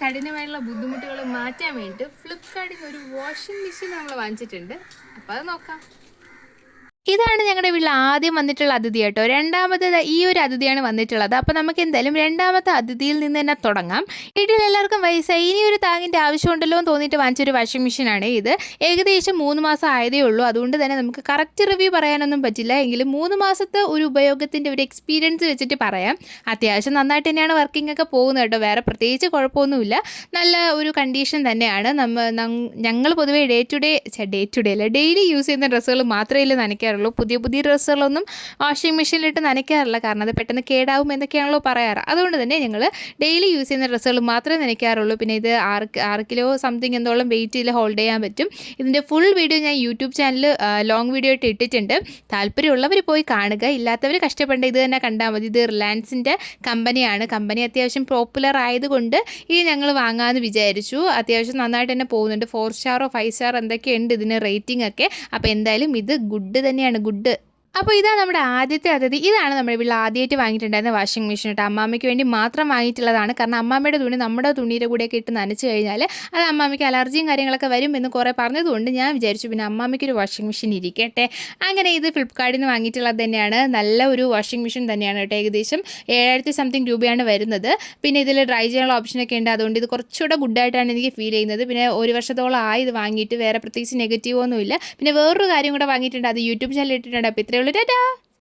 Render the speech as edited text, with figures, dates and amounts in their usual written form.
കഠിനമായിട്ടുള്ള ബുദ്ധിമുട്ടുകൾ മാറ്റാൻ വേണ്ടിയിട്ട് ഫ്ലിപ്കാർട്ടിൽ നിന്ന് ഒരു വാഷിംഗ് മെഷീൻ നമ്മൾ വാങ്ങിച്ചിട്ടുണ്ട്. അപ്പോൾ അത് നോക്കാം. ഇതാണ് ഞങ്ങളുടെ വീട്ടിൽ ആദ്യം വന്നിട്ടുള്ള അതിഥി കേട്ടോ. രണ്ടാമത് ഈ ഒരു അതിഥിയാണ് വന്നിട്ടുള്ളത്. അപ്പോൾ നമുക്ക് എന്തായാലും രണ്ടാമത്തെ അതിഥിയിൽ നിന്ന് തന്നെ തുടങ്ങാം. വീട്ടിൽ എല്ലാവർക്കും വയസ്സായി, ഇനി ഒരു താങ്ങിൻ്റെ ആവശ്യമുണ്ടല്ലോ എന്ന് തോന്നിയിട്ട് വാങ്ങിച്ചൊരു വാഷിംഗ് മെഷീനാണ് ഇത്. ഏകദേശം 3 മാസം ആയതേ ഉള്ളൂ. അതുകൊണ്ട് തന്നെ നമുക്ക് കറക്റ്റ് റിവ്യൂ പറയാനൊന്നും പറ്റില്ല. എങ്കിലും 3 മാസത്തെ ഒരു ഉപയോഗത്തിൻ്റെ ഒരു എക്സ്പീരിയൻസ് വെച്ചിട്ട് പറയാം. അത്യാവശ്യം നന്നായിട്ട് തന്നെയാണ് വർക്കിംഗ് ഒക്കെ പോകുന്നത് കേട്ടോ. വേറെ പ്രത്യേകിച്ച് കുഴപ്പമൊന്നുമില്ല. നല്ല ഒരു കണ്ടീഷൻ തന്നെയാണ്. ഞങ്ങൾ പൊതുവേ ഡേ ടു ഡേ അല്ല, ഡെയിലി യൂസ് ചെയ്യുന്ന ഡ്രസ്സുകൾ മാത്രമേ നനയ്ക്കാറുള്ളൂ. പുതിയ ഡ്രസ്സുകളൊന്നും വാഷിംഗ് മെഷീനിലിട്ട് നനയ്ക്കാറില്ല. കാരണം അത് പെട്ടെന്ന് കേടാവും എന്നൊക്കെയാണല്ലോ പറയാറ്. അതുകൊണ്ട് തന്നെ ഞങ്ങൾ ഡെയിലി യൂസ് ചെയ്യുന്ന ഡ്രസ്സുകൾ മാത്രമേ നനയ്ക്കാറുള്ളൂ. പിന്നെ ഇത് 6 കിലോ സംതിങ് എന്തോളം വെയിറ്റിൽ ഹോൾഡ് ചെയ്യാൻ പറ്റും. ഇതിൻ്റെ ഫുൾ വീഡിയോ ഞാൻ യൂട്യൂബ് ചാനൽ ലോങ് വീഡിയോ ആയിട്ട് ഇട്ടിട്ടുണ്ട്. താല്പര്യമുള്ളവർ പോയി കാണുക, ഇല്ലാത്തവർ കഷ്ടപ്പെടേണ്ട ഇത് തന്നെ കണ്ടാൽ മതി. ഇത് റിലയൻസിൻ്റെ കമ്പനിയാണ്. കമ്പനി അത്യാവശ്യം പോപ്പുലർ ആയതുകൊണ്ട് ഇത് ഞങ്ങൾ വാങ്ങാമെന്ന് വിചാരിച്ചു. അത്യാവശ്യം നന്നായിട്ട് തന്നെ പോകുന്നുണ്ട്. 4 സ്റ്റാറോ 5 സ്റ്റാറോ എന്തൊക്കെയുണ്ട് ഇതിന് റേറ്റിംഗ് ഒക്കെ. അപ്പോൾ എന്തായാലും ഇത് ഗുഡ് തന്നെയാണ്, ഗുഡ്. അപ്പോൾ ഇതാണ് നമ്മുടെ ആദ്യത്തെ അതിഥി. ഇതാണ് നമ്മുടെ വീട്ടിൽ ആദ്യമായിട്ട് വാങ്ങിയിട്ടുണ്ടായിരുന്ന വാഷിംഗ് മെഷീൻ കേട്ടോ. അമ്മാമ്മയ്ക്ക് വേണ്ടി മാത്രം വാങ്ങിയിട്ടുള്ളതാണ്. കാരണം അമ്മാമ്മയുടെ തുണി നമ്മുടെ തുണിയുടെ കൂടെയൊക്കെ ഇട്ട് നനച്ച് കഴിഞ്ഞാൽ അത് അമ്മാമ്മയ്ക്ക് അലർജിയും കാര്യങ്ങളൊക്കെ വരും എന്ന് കുറേ പറഞ്ഞതുകൊണ്ട് ഞാൻ വിചാരിച്ചു പിന്നെ അമ്മാമ്മയ്ക്കൊരു വാഷിംഗ് മെഷീൻ ഇരിക്കട്ടെ. അങ്ങനെ ഇത് ഫ്ലിപ്കാർട്ടിൽ നിന്ന് വാങ്ങിയിട്ടുള്ളത് തന്നെയാണ്. നല്ല ഒരു വാഷിംഗ് മെഷീൻ തന്നെയാണ് കേട്ടോ. ഏകദേശം 7000 സംതിങ് രൂപയാണ് വരുന്നത്. പിന്നെ ഇതിൽ ഡ്രൈ ചെയ്യാനുള്ള ഓപ്ഷനൊക്കെ ഉണ്ട്. അതുകൊണ്ട് ഇത് കുറച്ചുകൂടെ ഗുഡായിട്ടാണ് എനിക്ക് ഫീൽ ചെയ്യുന്നത്. പിന്നെ 1 വർഷത്തോളം ആയി ഇത് വാങ്ങിയിട്ട്. വേറെ പ്രത്യേകിച്ച് നെഗറ്റീവ് ഒന്നുമില്ല. പിന്നെ വേറൊരു കാര്യം കൂടെ വാങ്ങിയിട്ടുണ്ട്. അത് യൂട്യൂബ് ചാനൽ ഇട്ടിട്ടുണ്ട്. അപ്പോൾ ഇത്രയേ ഉള്ളൂ. ടാറ്റാ.